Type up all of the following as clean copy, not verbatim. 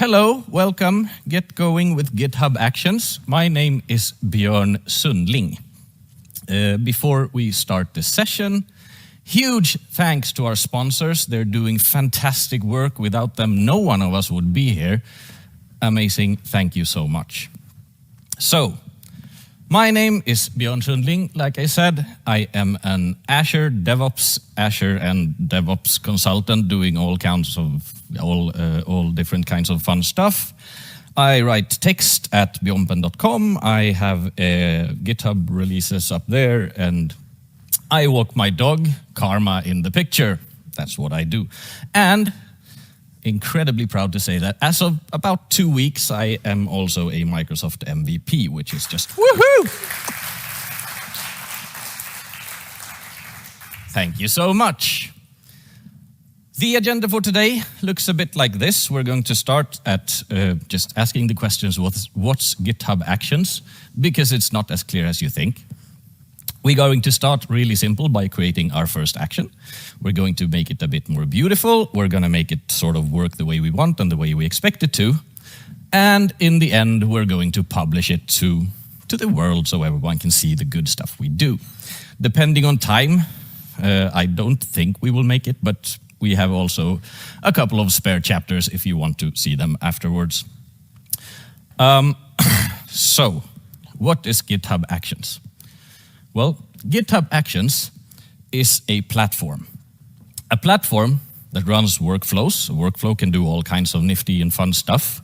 Hello, welcome, get going with GitHub Actions. My name is Björn Sundling. Before we start the session, huge thanks to our sponsors. They're doing fantastic work. Without them, no one of us would be here. Amazing, thank you so much. So, my name is Björn Sundling. Like I said, I am an Azure and DevOps consultant doing all different kinds of fun stuff. I write text at bjompen.com. I have GitHub releases up there, and I walk my dog, Karma, in the picture. That's what I do. And incredibly proud to say that as of about 2 weeks, I am also a Microsoft MVP, which is just woohoo! Thank you so much. The agenda for today looks a bit like this. We're going to start at just asking the questions, what's GitHub Actions? Because it's not as clear as you think. We're going to start really simple by creating our first action. We're going to make it a bit more beautiful. We're going to make it sort of work the way we want and the way we expect it to. And in the end, we're going to publish it to the world so everyone can see the good stuff we do. Depending on time, I don't think we will make it, but we have also a couple of spare chapters if you want to see them afterwards. So, what is GitHub Actions? Well, GitHub Actions is a platform. A platform that runs workflows. A workflow can do all kinds of nifty and fun stuff.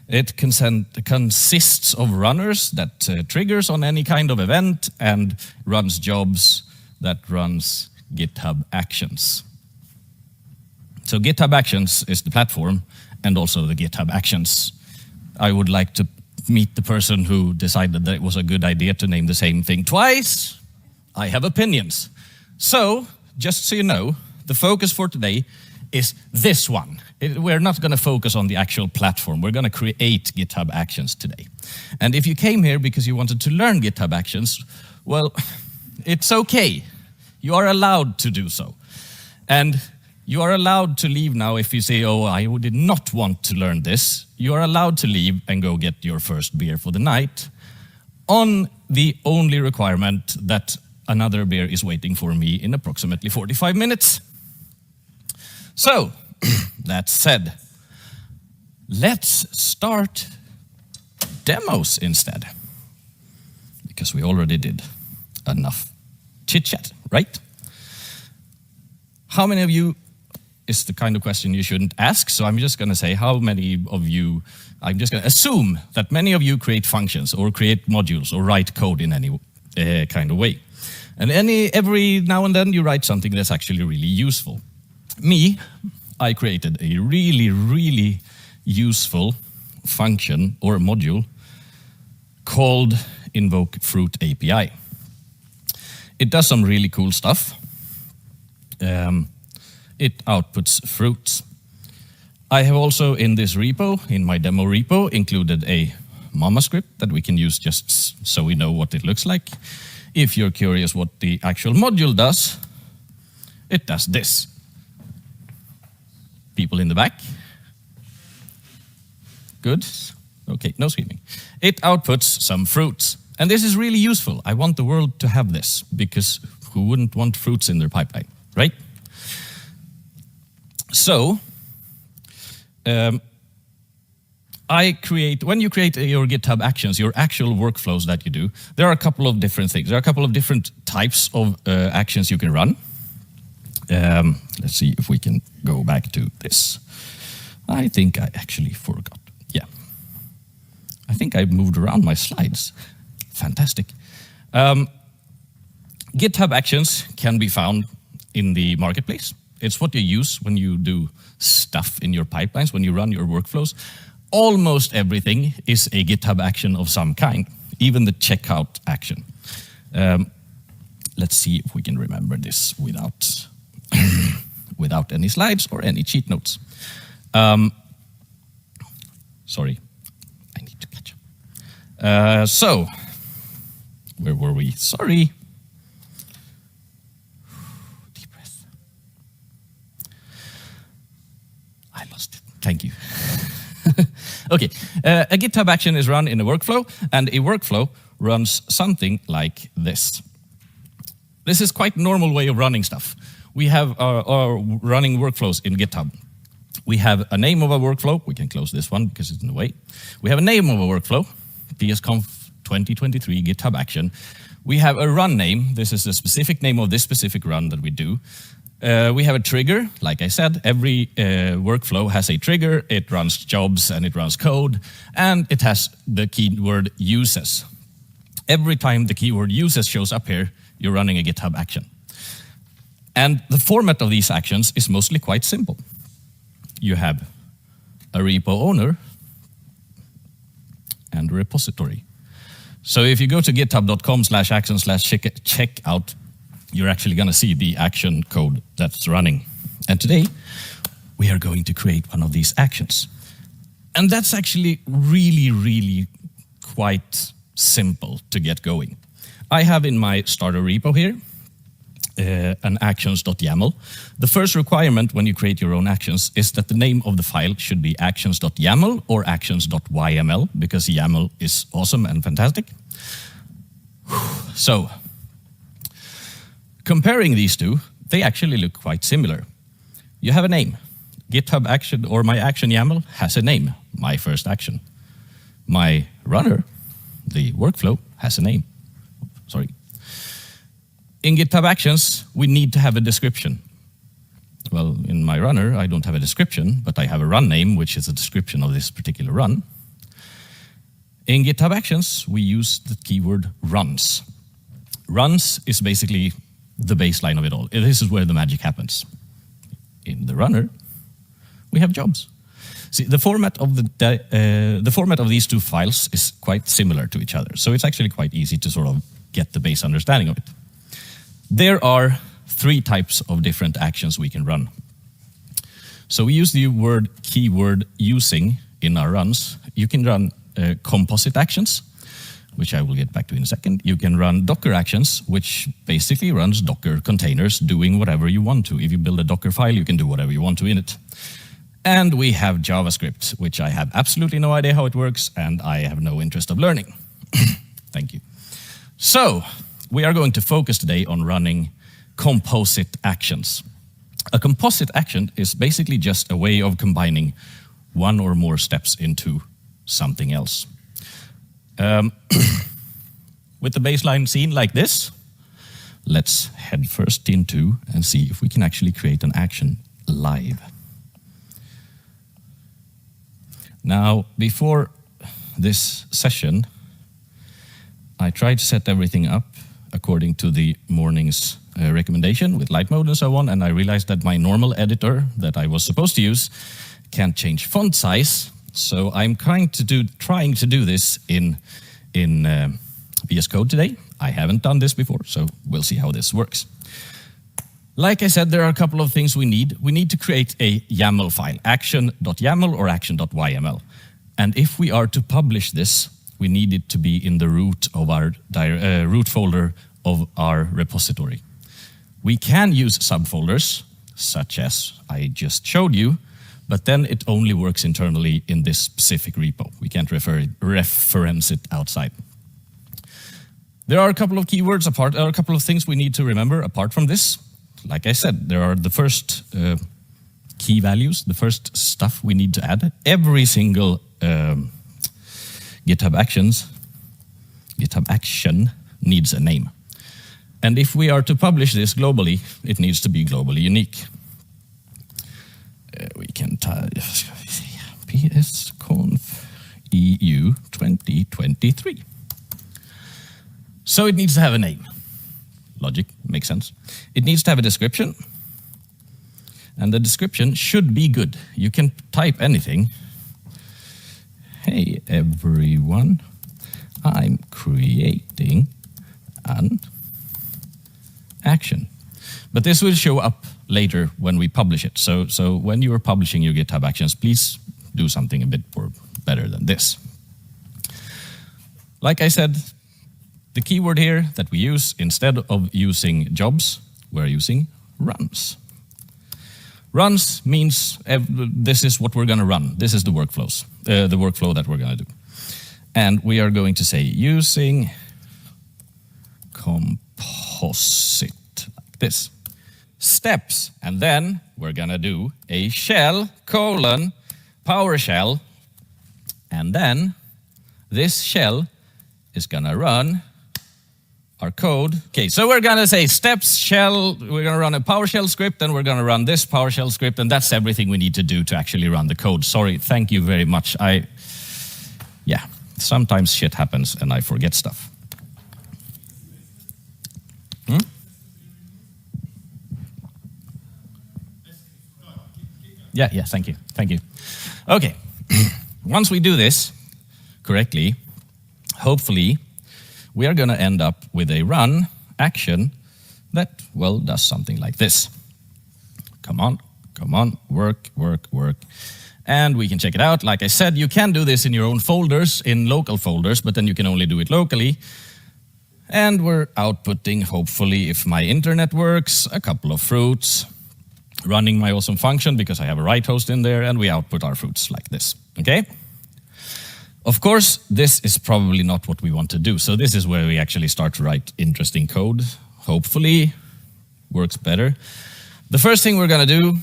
It consists of runners that triggers on any kind of event and runs jobs that runs GitHub Actions. So GitHub Actions is the platform and also the GitHub Actions. I would like to meet the person who decided that it was a good idea to name the same thing twice. I have opinions. So, just so you know, the focus for today is this one. We're not going to focus on the actual platform. We're going to create GitHub Actions today. And if you came here because you wanted to learn GitHub Actions, well, it's okay. You are allowed to do so. And you are allowed to leave now if you say, oh, I did not want to learn this. You are allowed to leave and go get your first beer for the night on the only requirement that another beer is waiting for me in approximately 45 minutes. So, that said, let's start demos instead. Because we already did enough chit-chat, right? How many of you is the kind of question you shouldn't ask, so I'm just going to say how many of you, I'm just going to assume that many of you create functions or create modules or write code in any kind of way. And every now and then you write something that's actually really useful. Me, I created a really, really useful function or module called invoke fruit API. It does some really cool stuff. It outputs fruits. I have also in this repo, in my demo repo, included a mama script that we can use just so we know what it looks like. If you're curious what the actual module does, it does this. People in the back? Good. Okay, no screaming. It outputs some fruits. And this is really useful. I want the world to have this because who wouldn't want fruits in their pipeline, right? So, when you create your GitHub Actions, your actual workflows that you do, there are a couple of different things. There are a couple of different types of actions you can run. Let's see if we can go back to this. I think I actually forgot. Yeah. I think I moved around my slides. Fantastic. GitHub Actions can be found in the marketplace. It's what you use when you do stuff in your pipelines, when you run your workflows. Almost everything is a GitHub action of some kind, even the checkout action. Let's see if we can remember this without, without any slides or any cheat notes. Sorry, I need to catch up. So, where were we? Sorry. Thank you. Okay, a GitHub action is run in a workflow, and a workflow runs something like this. This is quite a normal way of running stuff. We have our running workflows in GitHub. We have a name of a workflow. We can close this one because it's in the way. We have a name of a workflow, PSConf 2023 GitHub action. We have a run name. This is the specific name of this specific run that we do. We have a trigger. Like I said, every workflow has a trigger. It runs jobs and it runs code, and it has the keyword uses. Every time the keyword uses shows up here, you're running a GitHub action. And the format of these actions is mostly quite simple. You have a repo owner and a repository. So if you go to github.com/action/checkout, you're actually going to see the action code that's running. And today, we are going to create one of these actions. And that's actually really, really quite simple to get going. I have in my starter repo here an actions.yaml. The first requirement when you create your own actions is that the name of the file should be actions.yaml or actions.yaml, because YAML is awesome and fantastic. So, comparing these two, they actually look quite similar. You have a name. GitHub action or my action YAML has a name, my first action. My runner, the workflow, has a name. Sorry. In GitHub Actions, we need to have a description. Well, in my runner, I don't have a description, but I have a run name, which is a description of this particular run. In GitHub Actions, we use the keyword runs. Runs is basically the baseline of it all. This is where the magic happens. In the runner, we have jobs. See, the format of these two files is quite similar to each other, so it's actually quite easy to sort of get the base understanding of it. There are 3 types of different actions we can run. So we use the keyword using in our runs. You can run Composite Actions, which I will get back to in a second. You can run Docker Actions, which basically runs Docker containers doing whatever you want to. If you build a Docker file, you can do whatever you want to in it. And we have JavaScript, which I have absolutely no idea how it works, and I have no interest of learning. Thank you. So, we are going to focus today on running composite actions. A composite action is basically just a way of combining one or more steps into something else. With the baseline scene like this, let's head first into and see if we can actually create an action live. Now, before this session, I tried to set everything up according to the morning's recommendation with light mode and so on, and I realized that my normal editor that I was supposed to use can't change font size, so I'm trying to do this in VS Code today. I haven't done this before, so we'll see how this works. Like I said, there are a couple of things we need. We need to create a YAML file, action.yaml or action.yaml. And if we are to publish this, we need it to be in the root of our root folder of our repository. We can use subfolders, such as I just showed you, but then it only works internally in this specific repo. We can't reference it outside. There are a couple of keywords apart, there are a couple of things we need to remember apart from this. Like I said, there are the first key values, the first stuff we need to add. Every single GitHub action needs a name. And if we are to publish this globally, it needs to be globally unique. We can type PSConfEU 2023. So it needs to have a name. Logic, makes sense. It needs to have a description. And the description should be good. You can type anything. Hey everyone, I'm creating an action. But this will show up later when we publish it. So when you are publishing your GitHub Actions, please do something a bit better than this. Like I said, the keyword here that we use, instead of using jobs, we're using runs. Runs means this is what we're going to run. This is the workflows, the workflow that we're going to do. And we are going to say using composite, like this. Steps, and then we're going to do a shell, colon, PowerShell, and then this shell is going to run our code. Okay, so we're going to say steps, shell, we're going to run a PowerShell script, and we're going to run this PowerShell script, and that's everything we need to do to actually run the code. Sorry, thank you very much. Yeah, sometimes shit happens and I forget stuff. Yeah, thank you. Okay, once we do this correctly, hopefully, we are going to end up with a run action that, well, does something like this. Come on, work. And we can check it out. Like I said, you can do this in your own folders, in local folders, but then you can only do it locally. And we're outputting, hopefully, if my internet works, a couple of fruits, running my awesome function because I have a write host in there, and we output our fruits like this, okay? Of course, this is probably not what we want to do. So this is where we actually start to write interesting code. Hopefully, works better. The first thing we're going to do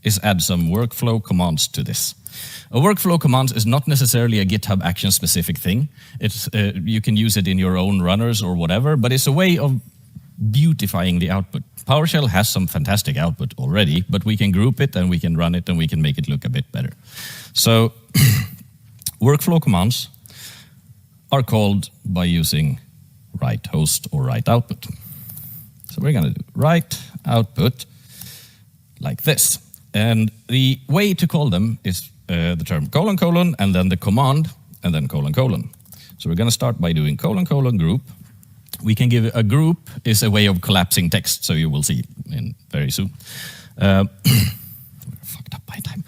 is add some workflow commands to this. A workflow command is not necessarily a GitHub Action specific thing. It's, you can use it in your own runners or whatever, but it's a way of beautifying the output. PowerShell has some fantastic output already, but we can group it and we can run it and we can make it look a bit better. So workflow commands are called by using write host or write output. So we're going to do write output like this. And the way to call them is the term colon, and then the command, and then colon. So we're going to start by doing colon group. We can give a group is a way of collapsing text, so you will see in very soon. We're fucked up by time.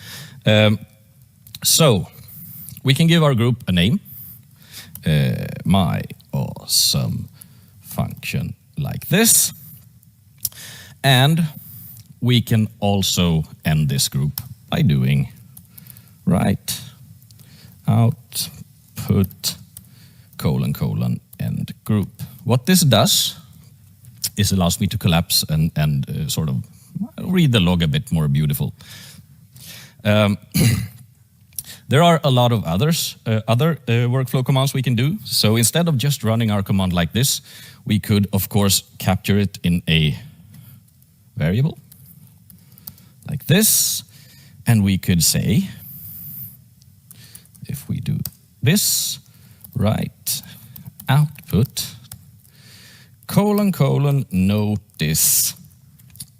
So we can give our group a name, my awesome function like this, and we can also end this group by doing write output colon end group. What this does is allows me to collapse and sort of read the log a bit more beautiful. There are a lot of other workflow commands we can do. So instead of just running our command like this, we could, of course, capture it in a variable like this. And we could say, if we do this, write output colon notice,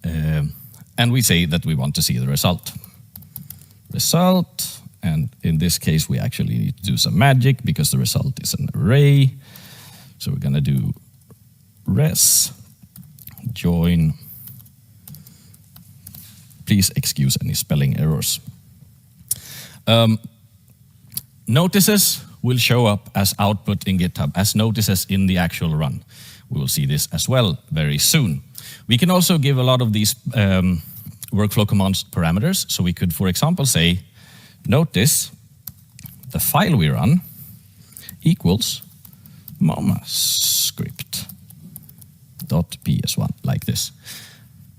and we say that we want to see the result. And in this case, we actually need to do some magic because the result is an array. So we're going to do res join. Please excuse any spelling errors. Notices will show up as output in GitHub, as notices in the actual run. We will see this as well very soon. We can also give a lot of these workflow commands parameters. So we could, for example, say, notice the file we run equals momascript.ps1, like this.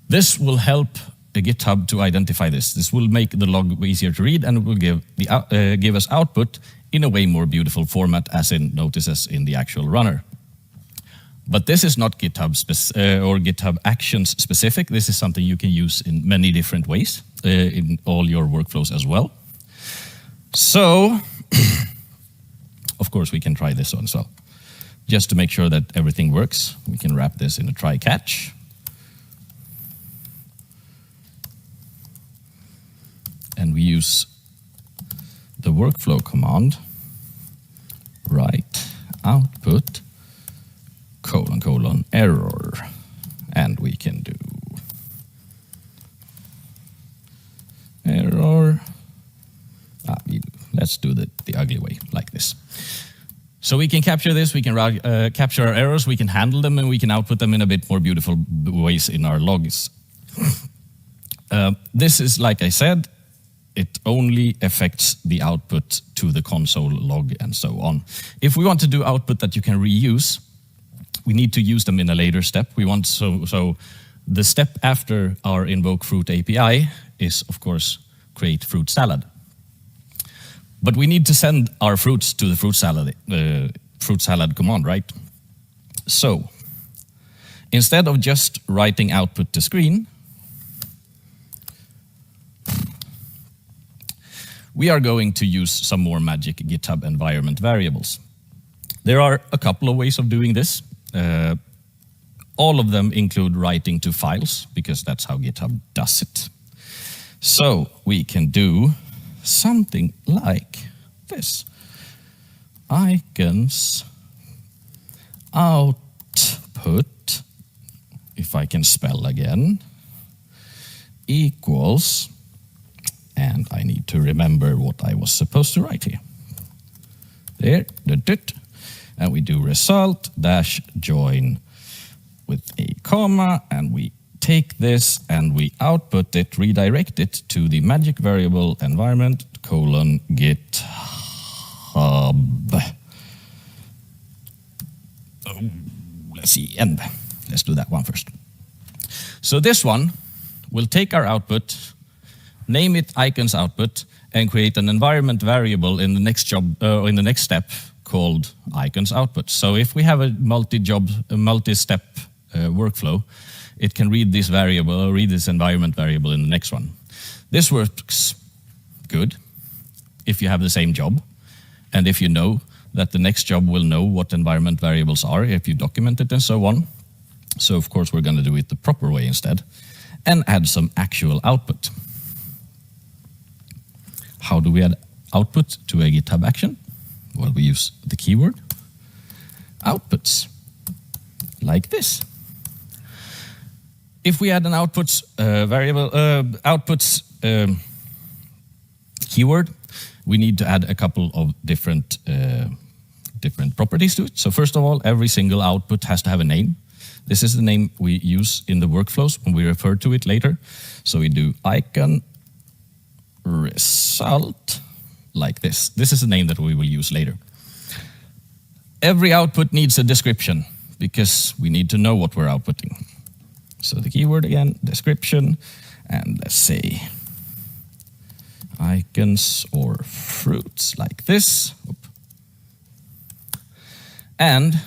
This will help GitHub to identify this. This will make the log easier to read, and it will give us output in a way more beautiful format, as in notices in the actual runner. But this is not GitHub or GitHub Actions specific. This is something you can use in many different ways in all your workflows as well. So, of course, we can try this one as well. Just to make sure that everything works, we can wrap this in a try catch. And we use the workflow command, write output colon error, and we can do error. Let's do the ugly way, like this. So we can capture this, we can capture our errors, we can handle them, and we can output them in a bit more beautiful ways in our logs. This is, like I said, it only affects the output to the console log and so on. If we want to do output that you can reuse, we need to use them in a later step. We want so the step after our invoke fruit API is, of course, create fruit salad. But we need to send our fruits to the fruit salad command, right? So instead of just writing output to screen, we are going to use some more magic GitHub environment variables. There are a couple of ways of doing this. All of them include writing to files, because that's how GitHub does it. So we can do something like this. Icons output, if I can spell again, equals, and I need to remember what I was supposed to write here. There, and we do result dash join with a comma, and we take this and we output it, redirect it to the magic variable environment colon GitHub. Let's see, end. Let's do that one first. So this one will take our output, name it icons output, and create an environment variable in the next step called icons output. So if we have a multi-step workflow, it can read this variable, or read this environment variable in the next one. This works good if you have the same job, and if you know that the next job will know what environment variables are, if you document it and so on. So of course we're going to do it the proper way instead, and add some actual output. How do we add output to a GitHub action? Well, we use the keyword outputs, like this. If we add an outputs keyword, we need to add a couple of different properties to it. So first of all, every single output has to have a name. This is the name we use in the workflows when we refer to it later. So we do icon result like this. This is the name that we will use later. Every output needs a description, because we need to know what we're outputting. So the keyword again, description, and let's say icons or fruits like this. And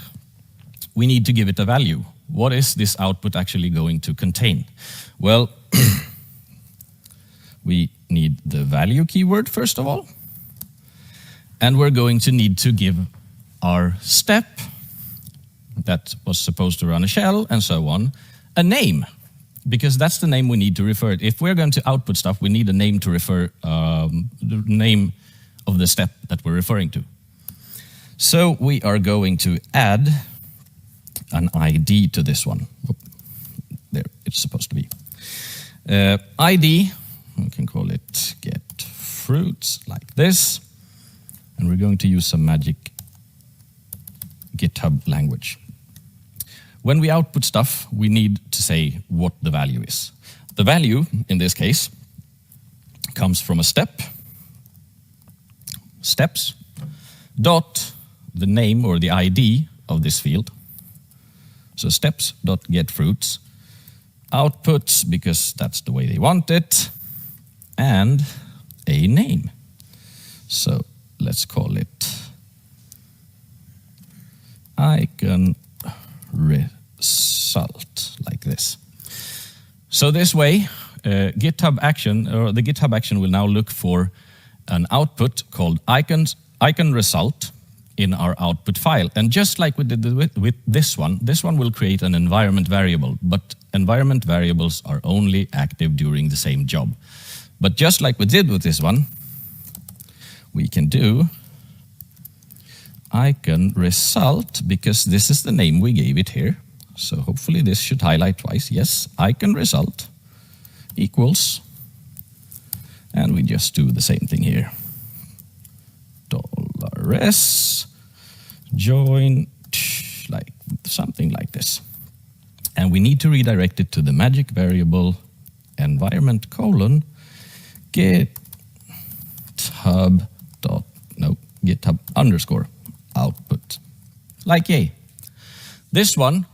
we need to give it a value. What is this output actually going to contain? Well, we need the value keyword first of all. And we're going to need to give our step that was supposed to run a shell and so on a name, because that's the name we need to refer it. If we're going to output stuff, we need a name to refer the name of the step that we're referring to. So we are going to add an ID to this one. There, it's supposed to be. ID, we can call it get fruits like this. And we're going to use some magic GitHub language. When we output stuff, we need to say what the value is. The value, in this case, comes from a step, steps, dot the name or the ID of this field. So steps.getFruits, outputs, because that's the way they want it, and a name. So let's call it icon result, like this. So this way, GitHub action, or the GitHub action will now look for an output called icon result in our output file. And just like we did with this one will create an environment variable, but environment variables are only active during the same job. But just like we did with this one, we can do icon result, because this is the name we gave it here. So hopefully this should highlight twice. Yes, icon result equals, and we just do the same thing here. $s join, like something like this. And we need to redirect it to the magic variable environment : GitHub underscore output. Like yay. This one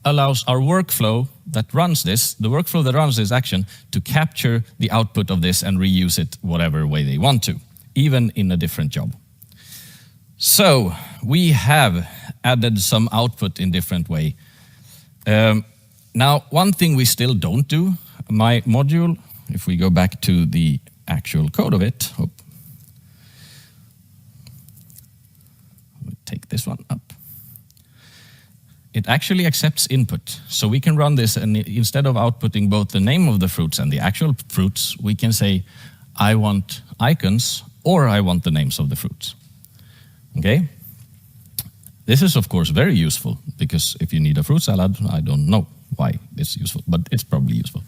allows our workflow that runs this, the workflow that runs this action, to capture the output of this and reuse it whatever way they want to, even in a different job. So we have added some output in different way. Now, one thing we still don't do, my module, if we go back to the actual code of it, take this one up. It actually accepts input. So we can run this, and instead of outputting both the name of the fruits and the actual fruits, we can say, I want icons, or I want the names of the fruits. Okay? This is, of course, very useful, because if you need a fruit salad, I don't know why it's useful, but it's probably useful.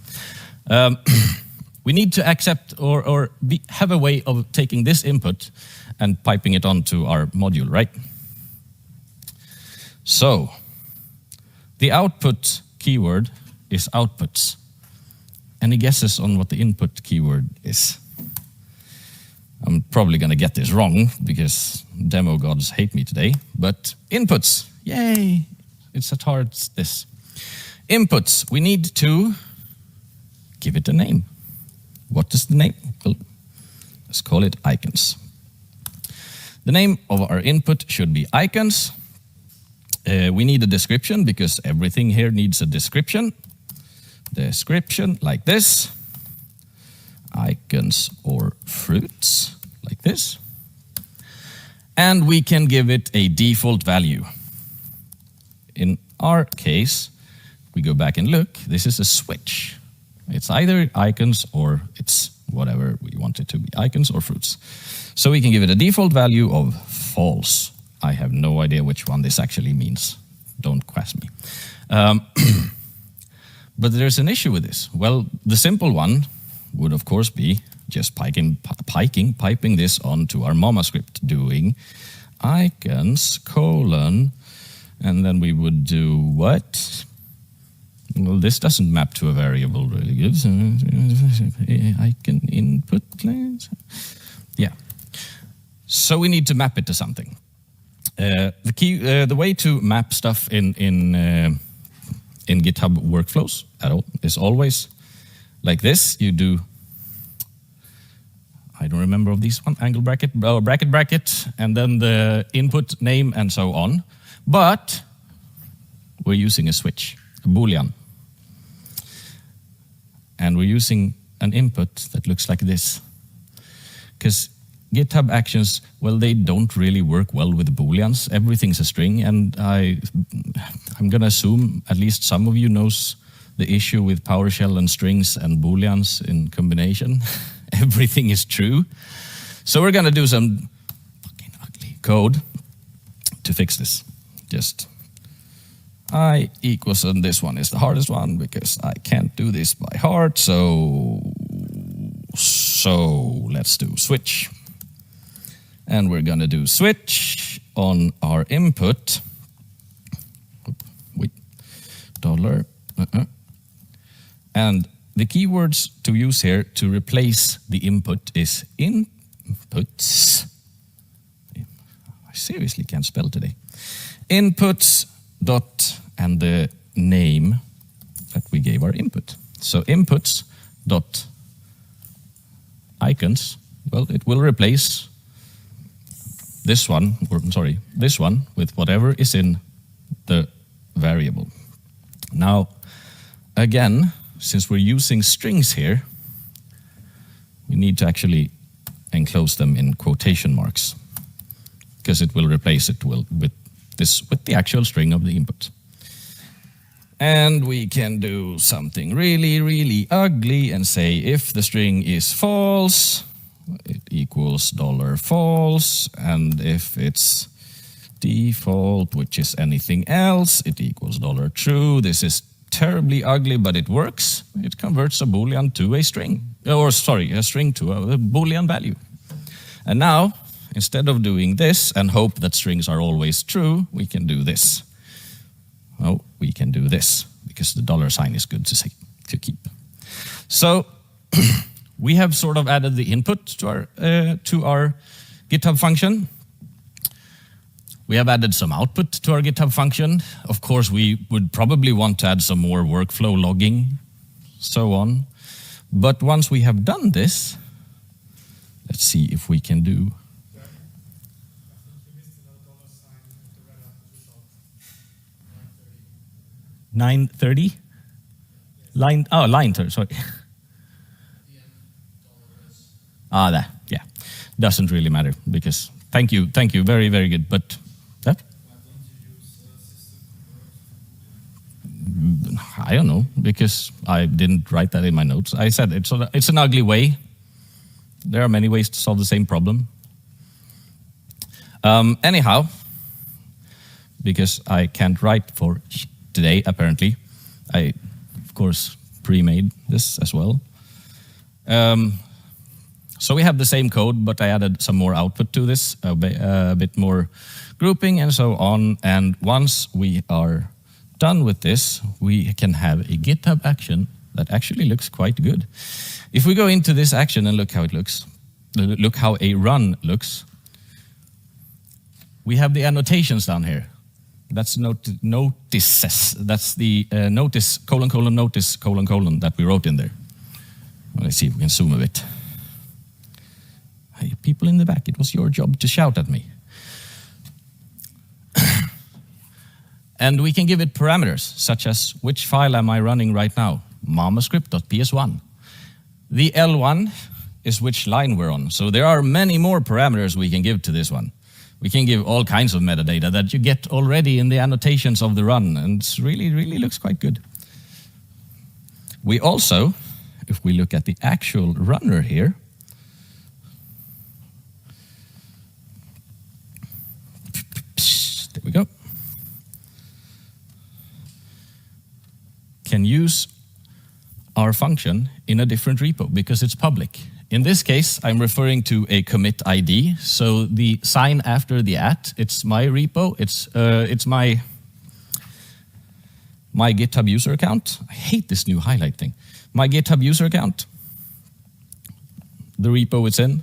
We need to accept or have a way of taking this input and piping it onto our module, right? So, the output keyword is outputs. Any guesses on what the input keyword is? I'm probably going to get this wrong because demo gods hate me today, but inputs, yay! It's as hard as this. Inputs, we need to give it a name. What is the name? Well, let's call it icons. The name of our input should be icons. We need a description because everything here needs a description. Description like this. Icons or fruits like this. And we can give it a default value. In our case, we go back and look, this is a switch. It's either icons or it's whatever we want it to be, icons or fruits. So we can give it a default value of false. I have no idea which one this actually means. Don't question me. But there's an issue with this. Well, the simple one would of course be just piping this onto our mama script, doing icons, and then we would do what? Well, this doesn't map to a variable really good. Icon input, yeah. So we need to map it to something. The way to map stuff in GitHub workflows at all is always like this. You do, I don't remember of these one, angle bracket, bracket, and then the input name and so on. But we're using a switch, a boolean. And we're using an input that looks like this. Because GitHub Actions, well, they don't really work well with booleans. Everything's a string, and I'm going to assume at least some of you knows the issue with PowerShell and strings and booleans in combination. Everything is true. So we're going to do some fucking ugly code to fix this. Just I equals, and this one is the hardest one because I can't do this by heart. So let's do switch. And we're going to do switch on our input. Wait, $. And the keywords to use here to replace the input is inputs. I seriously can't spell today. Inputs dot and the name that we gave our input. So inputs dot icons. Well, it will replace this one, this one with whatever is in the variable. Now, again, since we're using strings here, we need to actually enclose them in quotation marks because it will replace it with the actual string of the input. And we can do something really, really ugly and say if the string is false, it equals $false, and if it's default, which is anything else, it equals $true. This is terribly ugly, but it works. It converts a boolean to a string, a string to a boolean value. And now, instead of doing this and hope that strings are always true, we can do this. Oh, we can do this because the $sign is good to keep. So we have sort of added the input to our GitHub function. We have added some output to our GitHub function. Of course, we would probably want to add some more workflow logging, so on. But once we have done this, let's see if we can do. I think you missed another $sign at the red result. 930? Yes. Line 30, sorry. That, yeah. Doesn't really matter because, thank you, very, very good. But, yeah? Why don't you use system I don't know, because I didn't write that in my notes. I said it's an ugly way. There are many ways to solve the same problem. Anyhow, because I can't write for today, apparently, I, of course, pre-made this as well. So we have the same code, but I added some more output to this, a bit more grouping and so on. And once we are done with this, we can have a GitHub action that actually looks quite good. If we go into this action and look how it looks, look how a run looks, we have the annotations down here. That's notices. That's the notice, notice, that we wrote in there. Let's see if we can zoom a bit. Hey, people in the back, it was your job to shout at me. And we can give it parameters, such as which file am I running right now? mamascript.ps1. The L1 is which line we're on. So there are many more parameters we can give to this one. We can give all kinds of metadata that you get already in the annotations of the run, and it really looks quite good. We also, if we look at the actual runner here, there we go, can use our function in a different repo because it's public. In this case, I'm referring to a commit ID. So the sign after the @ it's my repo. It's my GitHub user account. I hate this new highlight thing. My GitHub user account, the repo it's in,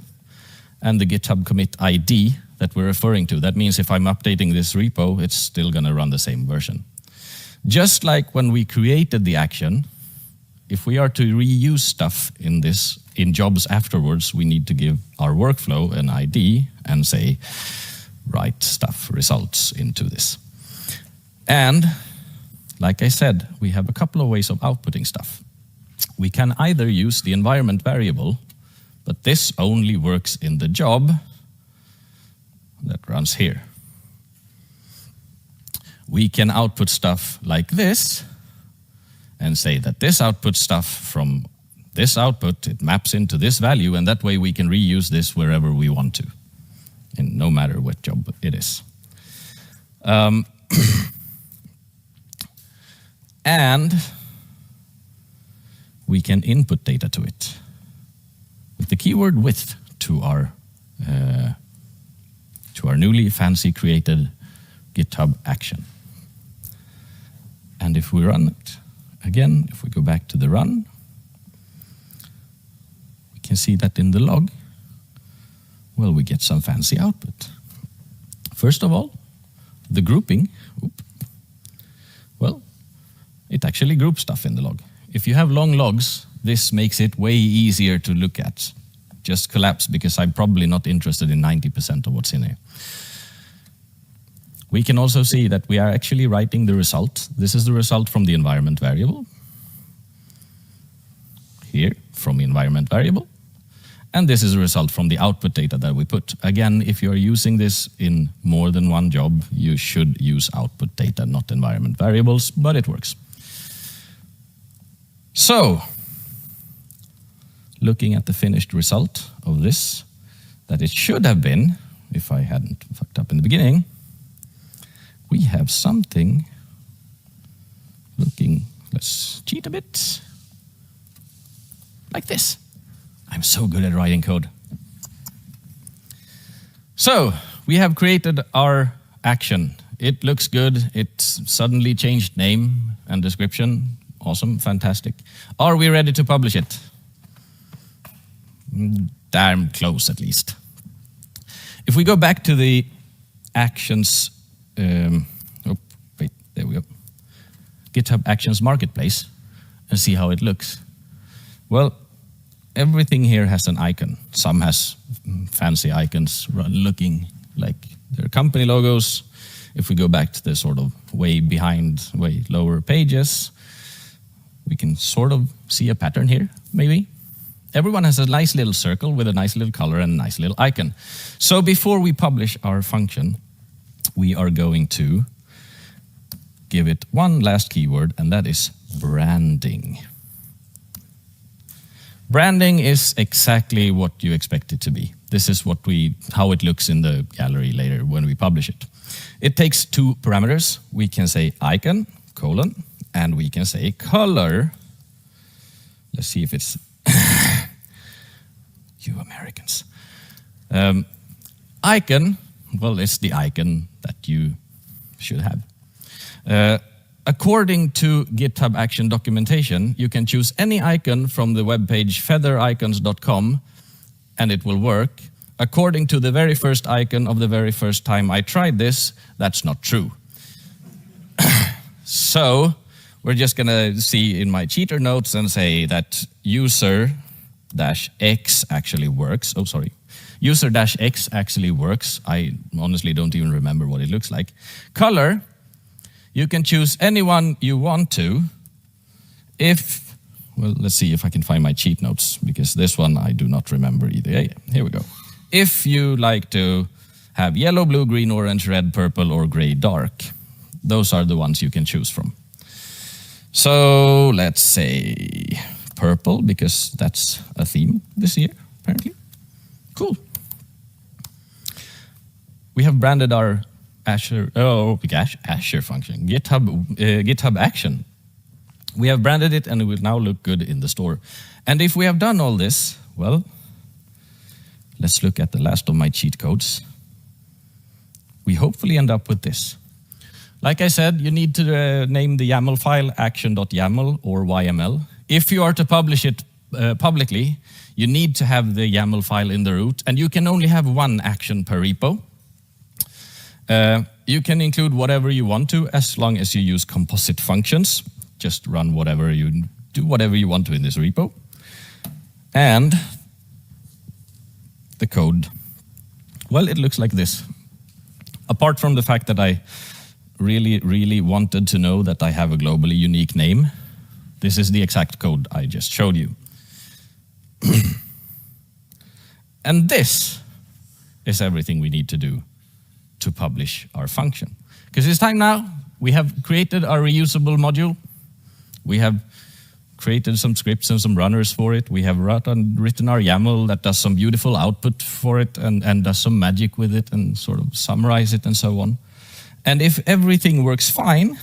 and the GitHub commit ID that we're referring to. That means if I'm updating this repo, it's still going to run the same version. Just like when we created the action, if we are to reuse stuff in jobs afterwards, we need to give our workflow an ID and say, write stuff results into this. And like I said, we have a couple of ways of outputting stuff. We can either use the environment variable, but this only works in the job that runs here. We can output stuff like this and say that this output stuff from this output, it maps into this value, and that way we can reuse this wherever we want to, and no matter what job it is. And we can input data to it with the keyword with to our newly fancy created GitHub action. And if we run it, again, if we go back to the run, we can see that in the log, well, we get some fancy output. First of all, the grouping, well, it actually groups stuff in the log. If you have long logs, this makes it way easier to look at. Just collapse, because I'm probably not interested in 90% of what's in here. We can also see that we are actually writing the result. This is the result from the environment variable. Here, from the environment variable. And this is a result from the output data that we put. Again, if you are using this in more than one job, you should use output data, not environment variables, but it works. So, looking at the finished result of this, that it should have been, if I hadn't fucked up in the beginning, we have something looking, let's cheat a bit, like this. I'm so good at writing code. So, we have created our action. It looks good. It's suddenly changed name and description. Awesome, fantastic. Are we ready to publish it? Damn close, at least. If we go back to the Actions, there we go. GitHub Actions Marketplace and see how it looks. Well, everything here has an icon. Some has fancy icons looking like their company logos. If we go back to the sort of way lower pages, we can sort of see a pattern here, maybe. Everyone has a nice little circle with a nice little color and a nice little icon. So before we publish our function, we are going to give it one last keyword, and that is branding. Branding is exactly what you expect it to be. This is how it looks in the gallery later when we publish it. It takes two parameters. We can say icon, colon, and we can say color. Let's see if it's you Americans. Icon, well, it's the icon that you should have. According to GitHub Action documentation, you can choose any icon from the webpage feathericons.com and it will work. According to the very first icon of the very first time I tried this, that's not true. So we're just gonna see in my cheater notes and say that user-x actually works. Oh, sorry. User-x actually works. I honestly don't even remember what it looks like. Color, you can choose anyone you want to. Well, let's see if I can find my cheat notes, because this one I do not remember either. Yeah, here we go. If you like to have yellow, blue, green, orange, red, purple, or gray dark, those are the ones you can choose from. So let's say purple, because that's a theme this year, apparently. Cool. We have branded our Azure function, GitHub Action. We have branded it and it will now look good in the store. And if we have done all this, well, let's look at the last of my cheat codes. We hopefully end up with this. Like I said, you need to name the YAML file action.yaml or YML. If you are to publish it publicly, you need to have the YAML file in the root, and you can only have one action per repo. You can include whatever you want to, as long as you use composite functions. Just run whatever you want to in this repo. And the code, well, it looks like this. Apart from the fact that I really wanted to know that I have a globally unique name, this is the exact code I just showed you. And this is everything we need to do to publish our function. Because it's time now. We have created our reusable module. We have created some scripts and some runners for it. We have written our YAML that does some beautiful output for it and does some magic with it and sort of summarize it and so on. And if everything works fine,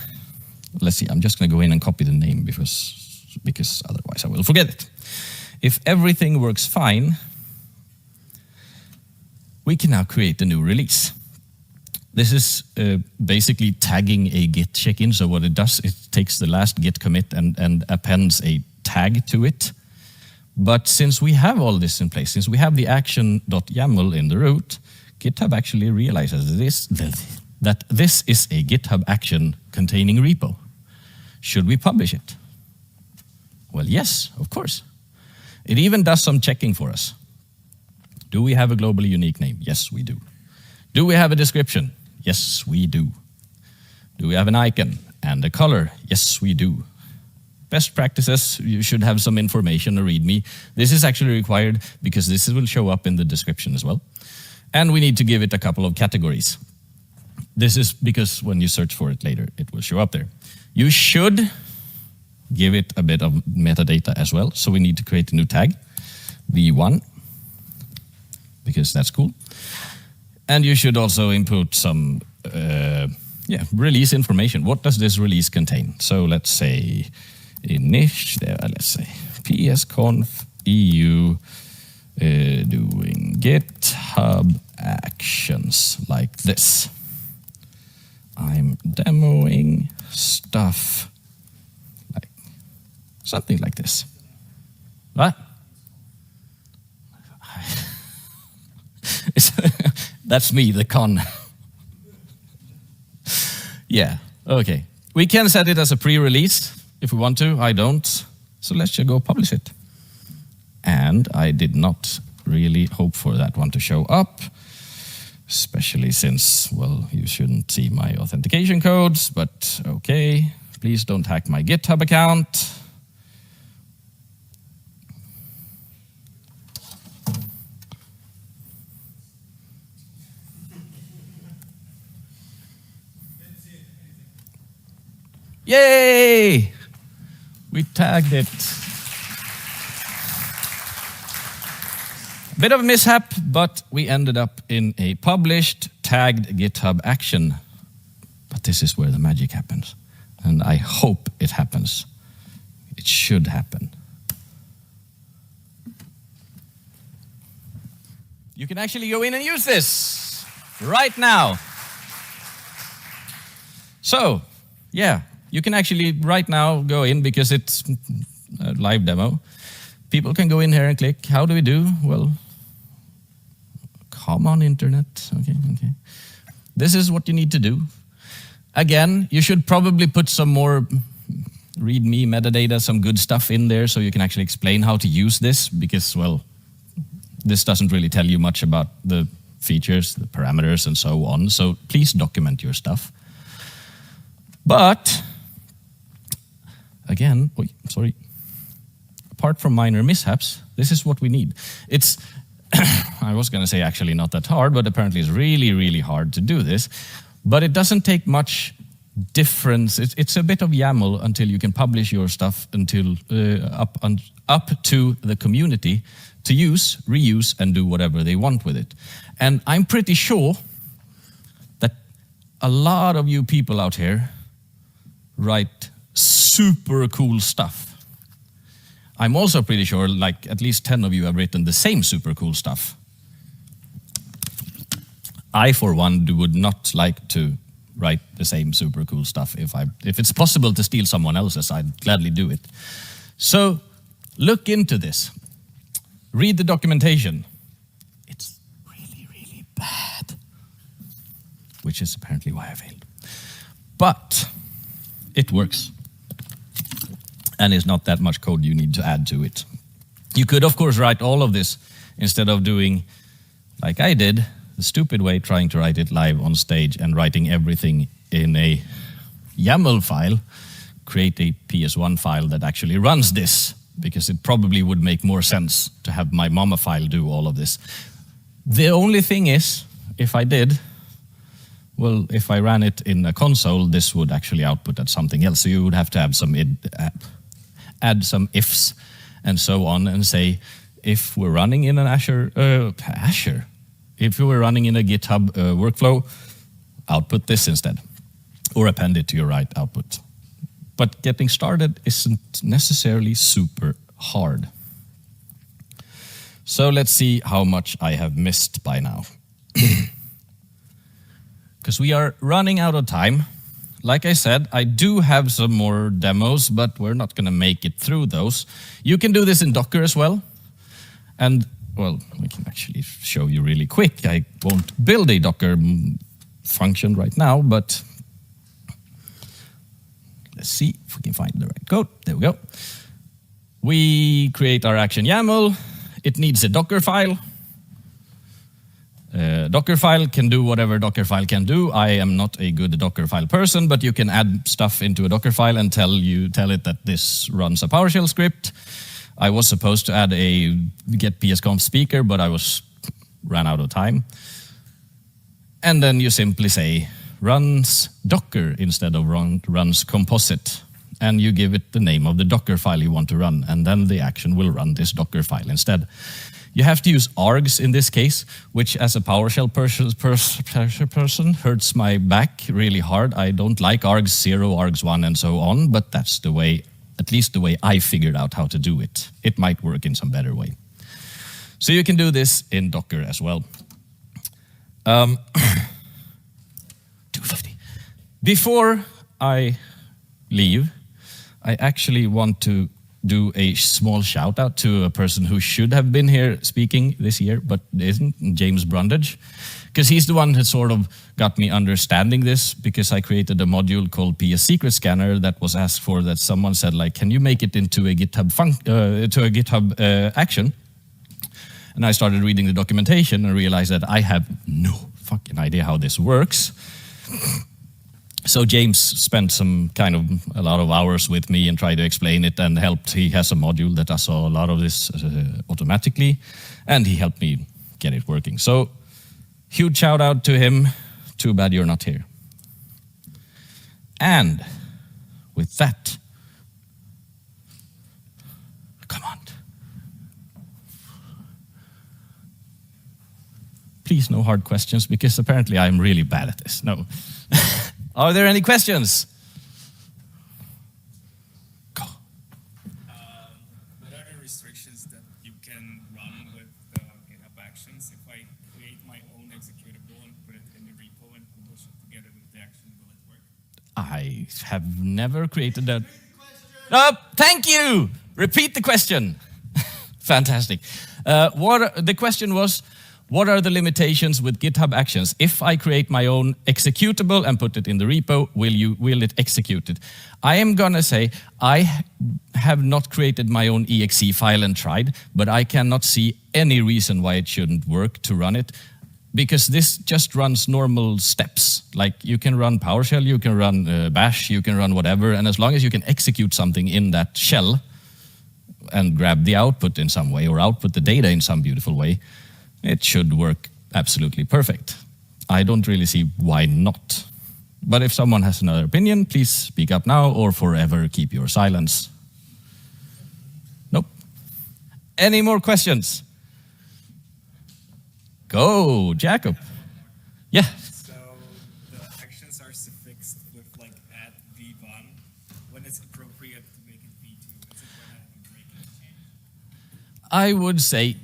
let's see, I'm just going to go in and copy the name because otherwise I will forget it. If everything works fine, we can now create a new release. This is basically tagging a Git check-in. So what it does, it takes the last Git commit and appends a tag to it. But since we have all this in place, since we have the action.yaml in the root, GitHub actually realizes that this is a GitHub action containing repo. Should we publish it? Well, yes, of course. It even does some checking for us. Do we have a globally unique name? Yes, we do. Do we have a description? Yes, we do. Do we have an icon and a color? Yes, we do. Best practices, you should have some information, a README. This is actually required because this will show up in the description as well. And we need to give it a couple of categories. This is because when you search for it later, it will show up there. You should give it a bit of metadata as well. So we need to create a new tag, v1, because that's cool. And you should also input some release information. What does this release contain? So let's say let's say PSConfEU doing GitHub Actions like this. I'm demoing stuff like Something like this. What? That's me, the con. Yeah, okay. We can set it as a pre-release if we want to. I don't. So let's just go publish it. And I did not really hope for that one to show up, especially since, well, you shouldn't see my authentication codes, but okay. Please don't hack my GitHub account. Yay! We tagged it. Bit of a mishap, but we ended up in a published, tagged GitHub action. But this is where the magic happens. And I hope it happens. It should happen. You can actually go in and use this right now. So, yeah, you can actually right now go in because it's a live demo. People can go in here and click. How do we do? Well, come on, internet. Okay. This is what you need to do. Again, you should probably put some more README metadata, some good stuff in there so you can actually explain how to use this because, well, this doesn't really tell you much about the features, the parameters, and so on. So please document your stuff. But, again, apart from minor mishaps, this is what we need. It's, I was going to say actually not that hard, but apparently it's really, really hard to do this. But it doesn't take much difference. It's a bit of YAML until you can publish your stuff until up to the community to use, reuse, and do whatever they want with it. And I'm pretty sure that a lot of you people out here write super cool stuff. I'm also pretty sure like at least 10 of you have written the same super cool stuff. I, for one, would not like to write the same super cool stuff. If it's possible to steal someone else's, I'd gladly do it. So look into this. Read the documentation. It's really, really bad, which is apparently why I failed. But it works. And it's not that much code you need to add to it. You could, of course, write all of this instead of doing, like I did, the stupid way, trying to write it live on stage and writing everything in a YAML file, create a PS1 file that actually runs this, because it probably would make more sense to have my mama file do all of this. The only thing is, if I did, well, if I ran it in a console, this would actually output at something else. So you would have to have some add some ifs and so on, and say, if we're running in an if you were running in a GitHub workflow, output this instead, or append it to your right output. But getting started isn't necessarily super hard. So let's see how much I have missed by now. Because we are running out of time. Like I said, I do have some more demos, but we're not going to make it through those. You can do this in Docker as well. And, well, we can actually show you really quick. I won't build a Docker function right now, but let's see if we can find the right code. There we go. We create our action YAML. It needs a Docker file. Docker file can do whatever Docker file can do. I am not a good Docker file person, but you can add stuff into a Docker file and tell it that this runs a PowerShell script. I was supposed to add a get PSConf speaker, but I ran out of time. And then you simply say runs Docker instead of runs Composite, and you give it the name of the Docker file you want to run, and then the action will run this Docker file instead. You have to use args in this case, which as a PowerShell person hurts my back really hard. I don't like args 0, args 1, and so on, but that's the way, at least the way I figured out how to do it. It might work in some better way. So you can do this in Docker as well. 250. Before I leave, I actually want to do a small shout out to a person who should have been here speaking this year, but isn't, James Brundage, because he's the one who sort of got me understanding this, because I created a module called PS Secret Scanner that was asked for, that someone said, like, can you make it into a GitHub action? And I started reading the documentation and realized that I have no fucking idea how this works. So James spent a lot of hours with me and tried to explain it and helped. He has a module that does a lot of this automatically, and he helped me get it working. So huge shout out to him. Too bad you're not here. And with that, come on. Please, no hard questions, because apparently I'm really bad at this. No. Are there any questions? Go. What are the restrictions that you can run with GitHub Actions? If I create my own executable and put it in the repo and push it together with the action, will it work? I have never created that. Oh, thank you. Repeat the question. Fantastic. The question was, what are the limitations with GitHub Actions? If I create my own executable and put it in the repo, will it execute it? I am gonna say I have not created my own exe file and tried, but I cannot see any reason why it shouldn't work to run it, because this just runs normal steps. Like, you can run PowerShell, you can run Bash, you can run whatever, and as long as you can execute something in that shell and grab the output in some way or output the data in some beautiful way, it should work absolutely perfect. I don't really see why not. But if someone has another opinion, please speak up now or forever keep your silence. Nope. Any more questions? Go, Jacob. Yeah. So the actions are suffixed with like add v1 when it's appropriate to make it v2. Is it when I have a breaking change? I would say,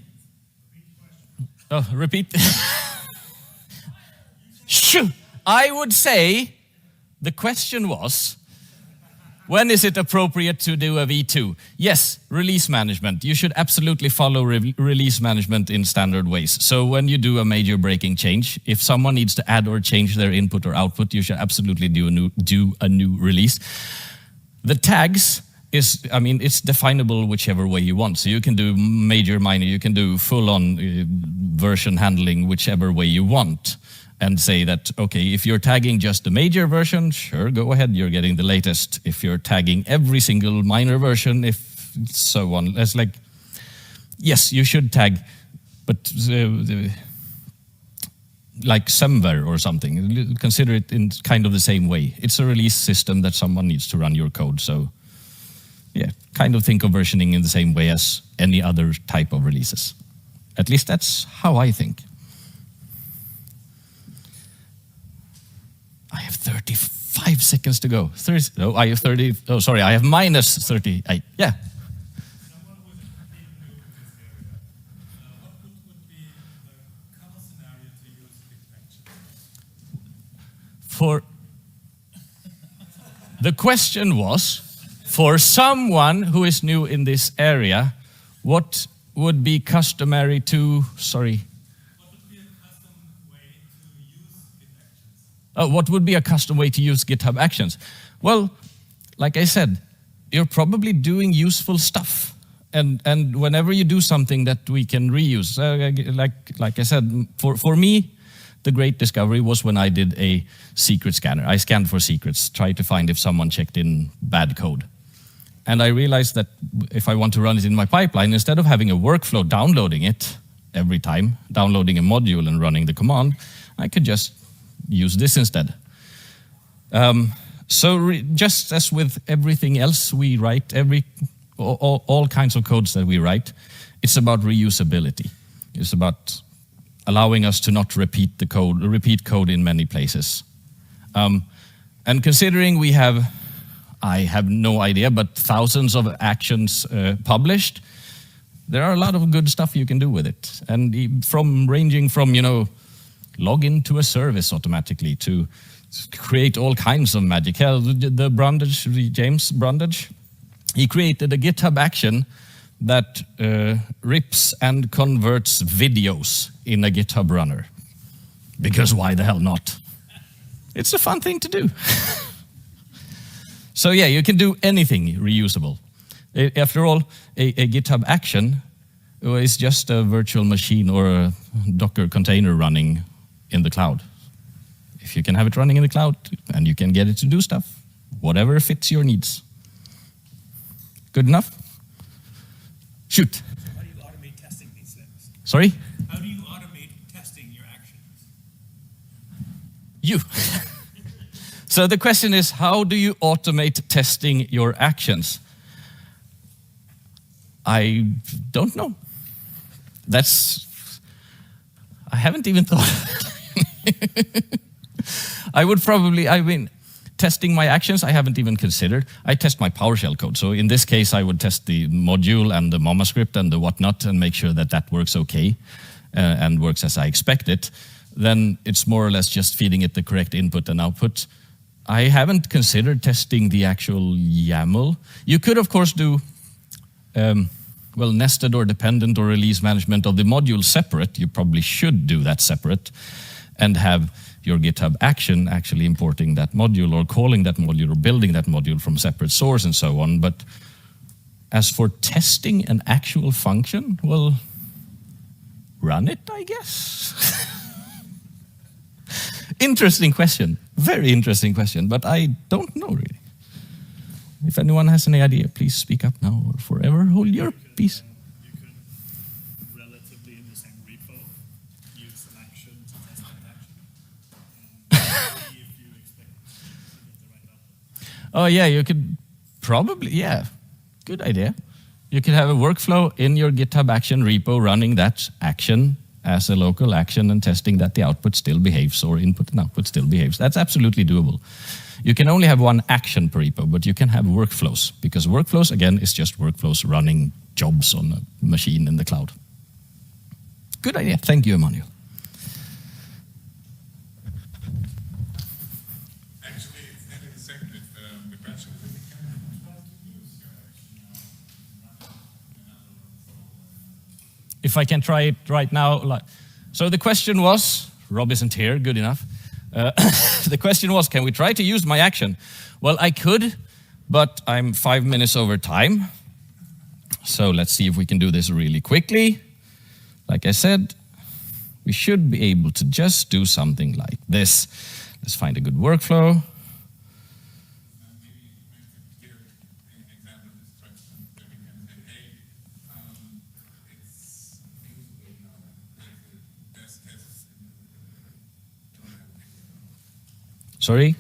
repeat. Shoo! I would say the question was, when is it appropriate to do a V2? Yes, release management. You should absolutely follow release management in standard ways. So when you do a major breaking change, if someone needs to add or change their input or output, you should absolutely do a new release. The tags it's definable whichever way you want. So you can do major, minor, you can do full-on version handling whichever way you want, and say that, okay, if you're tagging just the major version, sure, go ahead, you're getting the latest. If you're tagging every single minor version, if so on, it's like, yes, you should tag, but like Semver or something, consider it in kind of the same way. It's a release system that someone needs to run your code, so yeah, kind of think of versioning in the same way as any other type of releases. At least that's how I think. I have 35 seconds to go. I have 30. Oh, sorry, I have minus 38. Yeah. Someone who is completely new to this area, what would be the common scenario to use GitHub Actions? The question was, for someone who is new in this area, what would be customary to, sorry. What would be a custom way to use GitHub Actions? What would be a custom way to use GitHub Actions? Well, like I said, you're probably doing useful stuff. And whenever you do something that we can reuse, like I said, for me, the great discovery was when I did a secret scanner. I scanned for secrets, tried to find if someone checked in bad code. And I realized that if I want to run it in my pipeline, instead of having a workflow downloading it every time, downloading a module and running the command, I could just use this instead. Just as with everything else we write, all kinds of codes that we write, it's about reusability. It's about allowing us to not repeat code in many places. And considering I have no idea, but thousands of actions published, there are a lot of good stuff you can do with it. And ranging from, log into a service automatically to create all kinds of magic. Hell, the James Brundage, He created a GitHub action that rips and converts videos in a GitHub runner. Because why the hell not? It's a fun thing to do. So yeah, you can do anything reusable. After all, a GitHub action is just a virtual machine or a Docker container running in the cloud. If you can have it running in the cloud and you can get it to do stuff, whatever fits your needs. Good enough? Shoot. How do you automate testing these things? Sorry? How do you automate testing your actions? You. So the question is, how do you automate testing your actions? I don't know. I haven't even thought. Testing my actions, I haven't even considered. I test my PowerShell code. So in this case, I would test the module and the Mama script and the whatnot and make sure that that works okay and works as I expect it. Then it's more or less just feeding it the correct input and output. I haven't considered testing the actual YAML. You could, of course, do nested or dependent or release management of the module separate. You probably should do that separate and have your GitHub action actually importing that module or calling that module or building that module from separate source and so on. But as for testing an actual function, well, run it, I guess. Interesting question, very interesting question, but I don't know really. If anyone has any idea, please speak up now or forever hold your peace. You could, relatively in the same repo, use an action to test that action. See if you expect to get the right output. Oh yeah, you could probably, yeah, good idea. You could have a workflow in your GitHub action repo running that action as a local action and testing that the output still behaves or input and output still behaves. That's absolutely doable. You can only have one action per repo, but you can have workflows because workflows, again, is just workflows running jobs on a machine in the cloud. Good idea. Thank you, Emmanuel. Actually, it's not a second. The question is, we can try to use your action If I can try it right now. So the question was, Rob isn't here, good enough. The question was, can we try to use my action? Well, I could, but I'm 5 minutes over time. So let's see if we can do this really quickly. Like I said, we should be able to just do something like this. Let's find a good workflow. Sorry?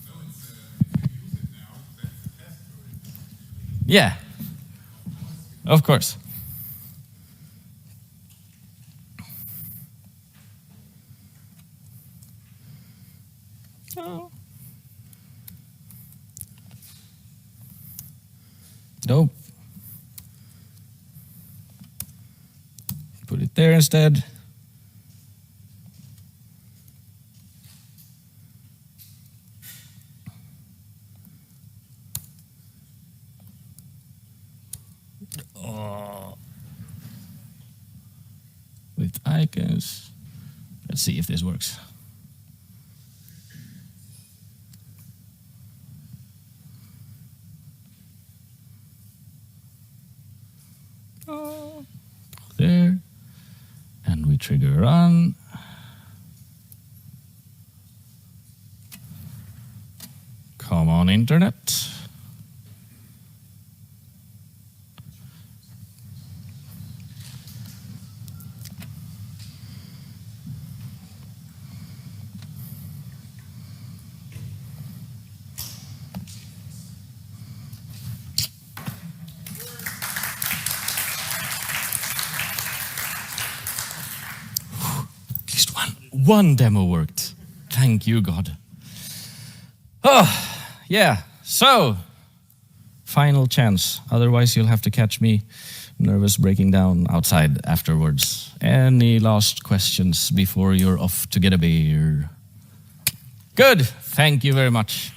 No, it's if you use it now, that's a test for it. Yeah, of course. Oh. Nope. Put it there instead. With icons. Let's see if this works. There. And we trigger run. Come on, internet. One demo worked. Thank you, God. Oh, yeah. So, final chance. Otherwise, you'll have to catch me nervous breaking down outside afterwards. Any last questions before you're off to get a beer? Good. Thank you very much.